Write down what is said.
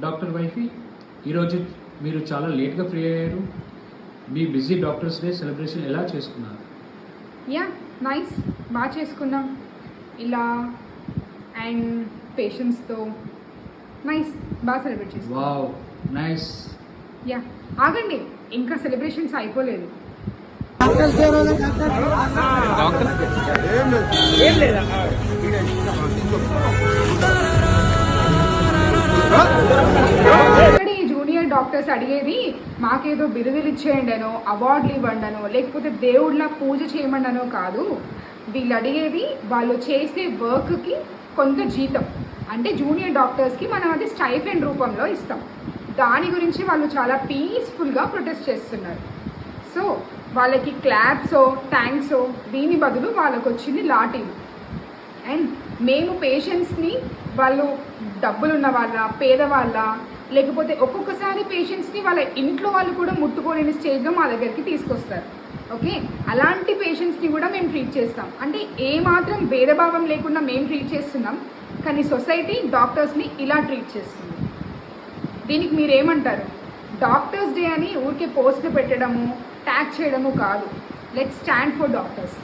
Doctor wifey ఈరోజు మీరు చాలా లేట్గా ఫ్రీ అయ్యారు. మీ బిజీ డాక్టర్స్ డే సెలబ్రేషన్ ఎలా చేసుకున్నారు? యా నైస్, బాగా చేసుకున్నాం ఇలా అండ్ పేషెంట్స్తో నైస్, బాగా సెలబ్రేట్ చేసుకున్నాం. Wow nice. యా ఆగండి, ఇంకా సెలబ్రేషన్స్ అయిపోలేదు. ఇక్కడ ఈ జూనియర్ డాక్టర్స్ అడిగేది మాకేదో బిరుదులు ఇచ్చేయండనో, అవార్డులు ఇవ్వండనో, లేకపోతే దేవుళ్ళ పూజ చేయమండనో కాదు. వీళ్ళు అడిగేది వాళ్ళు చేసే వర్క్కి కొంత జీతం, అంటే జూనియర్ డాక్టర్స్కి మనం అది స్టైఫెండ్ రూపంలో ఇస్తాం. దాని గురించి వాళ్ళు చాలా పీస్ఫుల్గా ప్రొటెస్ట్ చేస్తున్నారు. సో వాళ్ళకి క్లాప్సో థ్యాంక్సో దీని బదులు వాళ్ళకు వచ్చింది లాఠీలు. అండ్ మేము పేషెంట్స్ని వాళ్ళు డబ్బులున్న వాళ్ళ, పేదవాళ్ళ, లేకపోతే ఒక్కొక్కసారి పేషెంట్స్ని వాళ్ళ ఇంట్లో వాళ్ళు కూడా ముట్టుకోలేని స్టేజ్లో మా దగ్గరికి తీసుకొస్తారు. ఓకే, అలాంటి పేషెంట్స్ని కూడా మేము ట్రీట్ చేస్తాం. అంటే ఏమాత్రం భేదభావం లేకుండా మేము ట్రీట్ చేస్తున్నాం, కానీ సొసైటీ డాక్టర్స్ని ఇలా ట్రీట్ చేస్తుంది. దీనికి మీరేమంటారు? డాక్టర్స్ డే అని ఊరికే పోస్టులు పెట్టడము, ట్యాగ్ చేయడము కాదు. Let's stand for doctors.